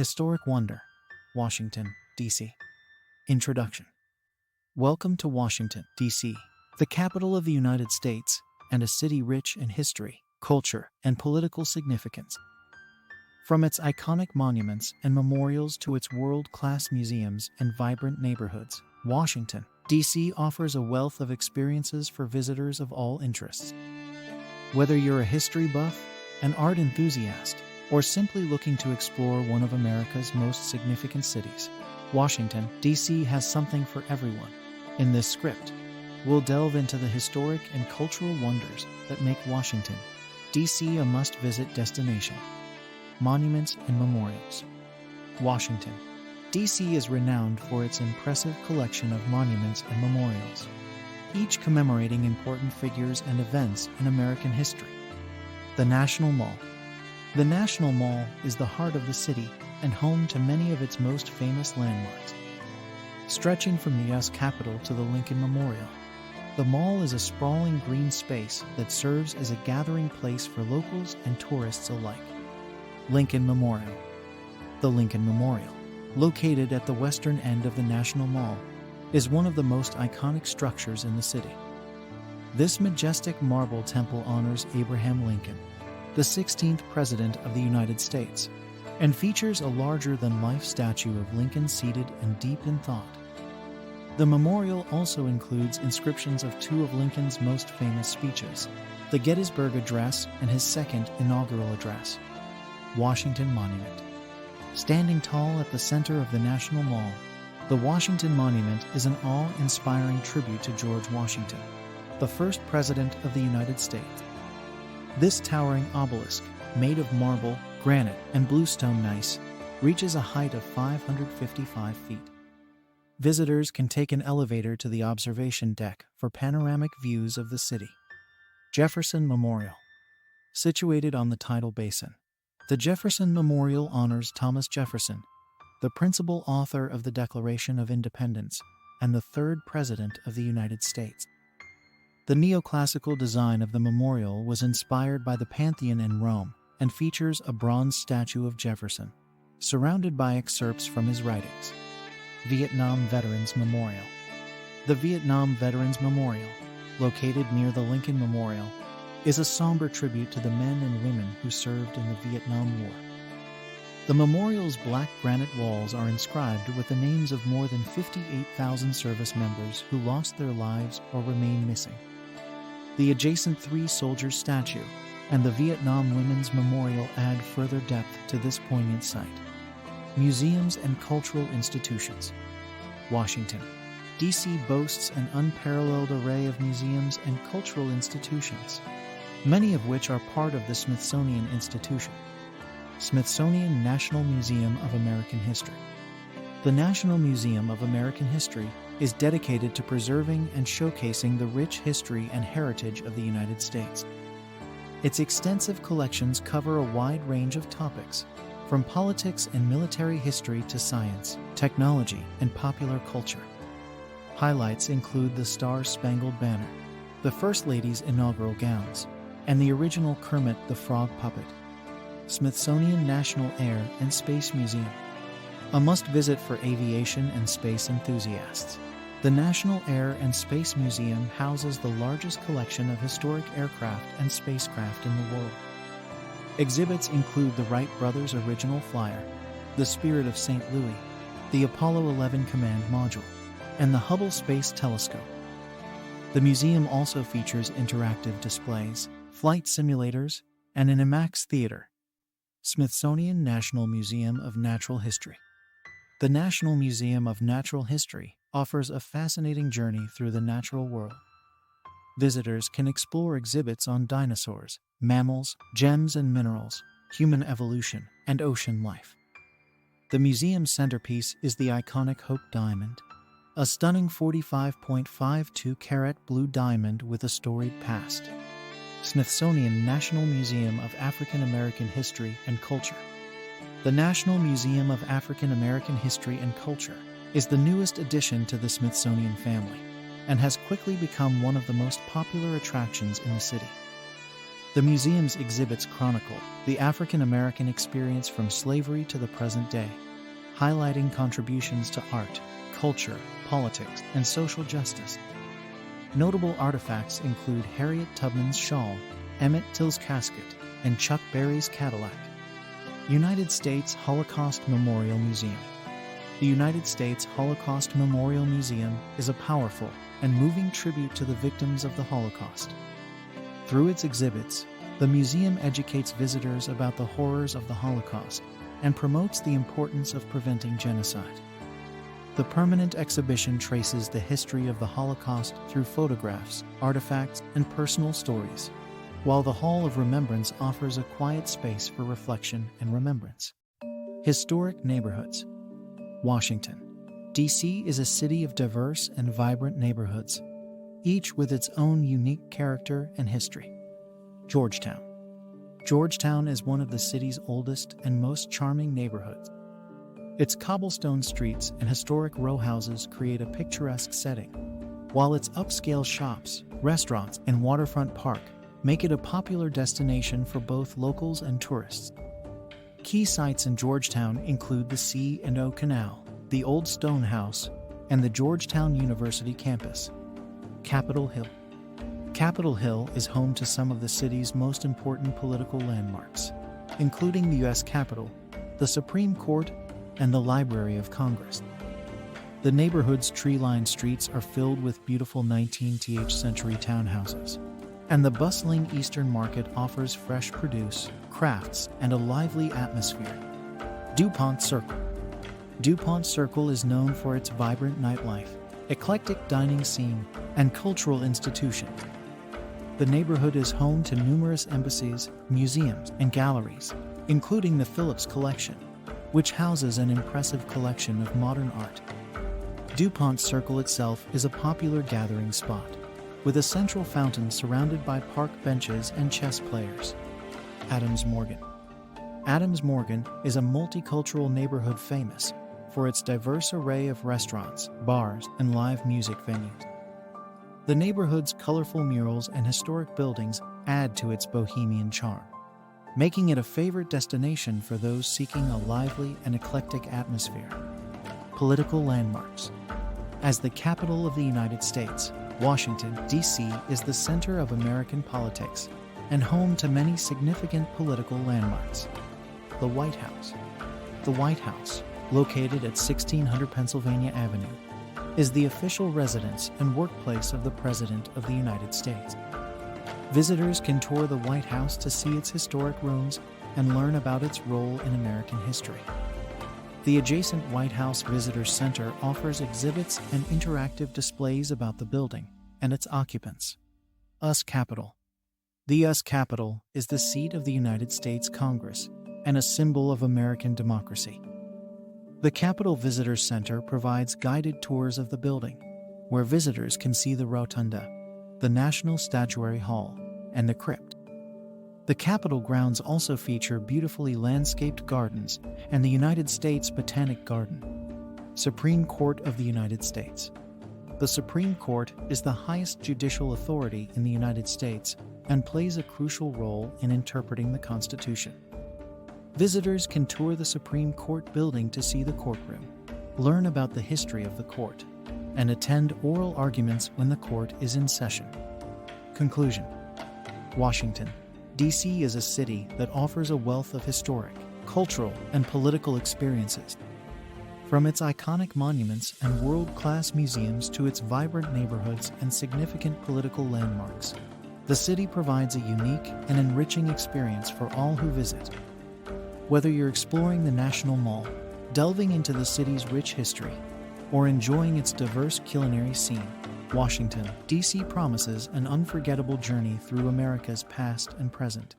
Historic Wonder, Washington, D.C. Introduction. Welcome to Washington, D.C., the capital of the United States, and a city rich in history, culture, and political significance. From its iconic monuments and memorials to its world-class museums and vibrant neighborhoods, Washington, D.C. offers a wealth of experiences for visitors of all interests. Whether you're a history buff, an art enthusiast, or simply looking to explore one of America's most significant cities, Washington, D.C. has something for everyone. In this script, we'll delve into the historic and cultural wonders that make Washington, D.C. a must-visit destination. Monuments and memorials. Washington, D.C. is renowned for its impressive collection of monuments and memorials, each commemorating important figures and events in American history. The National Mall. The National Mall is the heart of the city and home to many of its most famous landmarks. Stretching from the U.S. Capitol to the Lincoln Memorial, the mall is a sprawling green space that serves as a gathering place for locals and tourists alike. Lincoln Memorial. The Lincoln Memorial, located at the western end of the National Mall, is one of the most iconic structures in the city. This majestic marble temple honors Abraham Lincoln, the 16th President of the United States, and features a larger-than-life statue of Lincoln seated and deep in thought. The memorial also includes inscriptions of two of Lincoln's most famous speeches, the Gettysburg Address and his second inaugural address. Washington Monument. Standing tall at the center of the National Mall, the Washington Monument is an awe-inspiring tribute to George Washington, the first President of the United States. This towering obelisk, made of marble, granite, and bluestone gneiss, reaches a height of 555 feet. Visitors can take an elevator to the observation deck for panoramic views of the city. Jefferson Memorial. Situated on the tidal basin, the Jefferson Memorial honors Thomas Jefferson, the principal author of the Declaration of Independence and the third President of the United States. The neoclassical design of the memorial was inspired by the Pantheon in Rome and features a bronze statue of Jefferson, surrounded by excerpts from his writings. Vietnam Veterans Memorial. The Vietnam Veterans Memorial, located near the Lincoln Memorial, is a somber tribute to the men and women who served in the Vietnam War. The memorial's black granite walls are inscribed with the names of more than 58,000 service members who lost their lives or remain missing. The adjacent Three Soldiers statue and the Vietnam Women's Memorial add further depth to this poignant site. Museums and cultural institutions. Washington, D.C. boasts an unparalleled array of museums and cultural institutions, many of which are part of the Smithsonian Institution. Smithsonian National Museum of American History. The National Museum of American History is dedicated to preserving and showcasing the rich history and heritage of the United States. Its extensive collections cover a wide range of topics, from politics and military history to science, technology, and popular culture. Highlights include the Star-Spangled Banner, the First Lady's inaugural gowns, and the original Kermit the Frog puppet. Smithsonian National Air and Space Museum. A must-visit for aviation and space enthusiasts. The National Air and Space Museum houses the largest collection of historic aircraft and spacecraft in the world. Exhibits include the Wright brothers' original flyer, the Spirit of St. Louis, the Apollo 11 Command Module, and the Hubble Space Telescope. The museum also features interactive displays, flight simulators, and an IMAX theater. Smithsonian National Museum of Natural History. The National Museum of Natural History offers a fascinating journey through the natural world. Visitors can explore exhibits on dinosaurs, mammals, gems and minerals, human evolution, and ocean life. The museum's centerpiece is the iconic Hope Diamond, a stunning 45.52-carat blue diamond with a storied past. Smithsonian National Museum of African American History and Culture. The National Museum of African American History and Culture is the newest addition to the Smithsonian family and has quickly become one of the most popular attractions in the city. The museum's exhibits chronicle the African American experience from slavery to the present day, highlighting contributions to art, culture, politics, and social justice. Notable artifacts include Harriet Tubman's shawl, Emmett Till's casket, and Chuck Berry's Cadillac. United States Holocaust Memorial Museum. The United States Holocaust Memorial Museum is a powerful and moving tribute to the victims of the Holocaust. Through its exhibits, the museum educates visitors about the horrors of the Holocaust and promotes the importance of preventing genocide. The permanent exhibition traces the history of the Holocaust through photographs, artifacts, and personal stories, while the Hall of Remembrance offers a quiet space for reflection and remembrance. Historic neighborhoods. Washington, D.C. is a city of diverse and vibrant neighborhoods, each with its own unique character and history. Georgetown. Georgetown is one of the city's oldest and most charming neighborhoods. Its cobblestone streets and historic row houses create a picturesque setting, while its upscale shops, restaurants, and waterfront park make it a popular destination for both locals and tourists. Key sites in Georgetown include the C&O Canal, the Old Stone House, and the Georgetown University campus. Capitol Hill. Capitol Hill is home to some of the city's most important political landmarks, including the U.S. Capitol, the Supreme Court, and the Library of Congress. The neighborhood's tree-lined streets are filled with beautiful 19th century townhouses, and the bustling Eastern Market offers fresh produce, crafts, and a lively atmosphere. DuPont Circle. DuPont Circle is known for its vibrant nightlife, eclectic dining scene, and cultural institutions. The neighborhood is home to numerous embassies, museums, and galleries, including the Phillips Collection, which houses an impressive collection of modern art. DuPont Circle itself is a popular gathering spot, with a central fountain surrounded by park benches and chess players. Adams Morgan. Adams Morgan is a multicultural neighborhood famous for its diverse array of restaurants, bars, and live music venues. The neighborhood's colorful murals and historic buildings add to its bohemian charm, making it a favorite destination for those seeking a lively and eclectic atmosphere. Political landmarks. As the capital of the United States, Washington, D.C. is the center of American politics and home to many significant political landmarks. The White House. The White House, located at 1600 Pennsylvania Avenue, is the official residence and workplace of the President of the United States. Visitors can tour the White House to see its historic rooms and learn about its role in American history. The adjacent White House Visitor Center offers exhibits and interactive displays about the building and its occupants. U.S. Capitol. The U.S. Capitol is the seat of the United States Congress and a symbol of American democracy. The Capitol Visitor Center provides guided tours of the building, where visitors can see the rotunda, the National Statuary Hall, and the crypt. The Capitol grounds also feature beautifully landscaped gardens and the United States Botanic Garden. Supreme Court of the United States. The Supreme Court is the highest judicial authority in the United States and plays a crucial role in interpreting the Constitution. Visitors can tour the Supreme Court building to see the courtroom, learn about the history of the court, and attend oral arguments when the court is in session. Conclusion. Washington, D.C. is a city that offers a wealth of historic, cultural, and political experiences. From its iconic monuments and world-class museums to its vibrant neighborhoods and significant political landmarks, the city provides a unique and enriching experience for all who visit. Whether you're exploring the National Mall, delving into the city's rich history, or enjoying its diverse culinary scene, Washington, D.C. promises an unforgettable journey through America's past and present.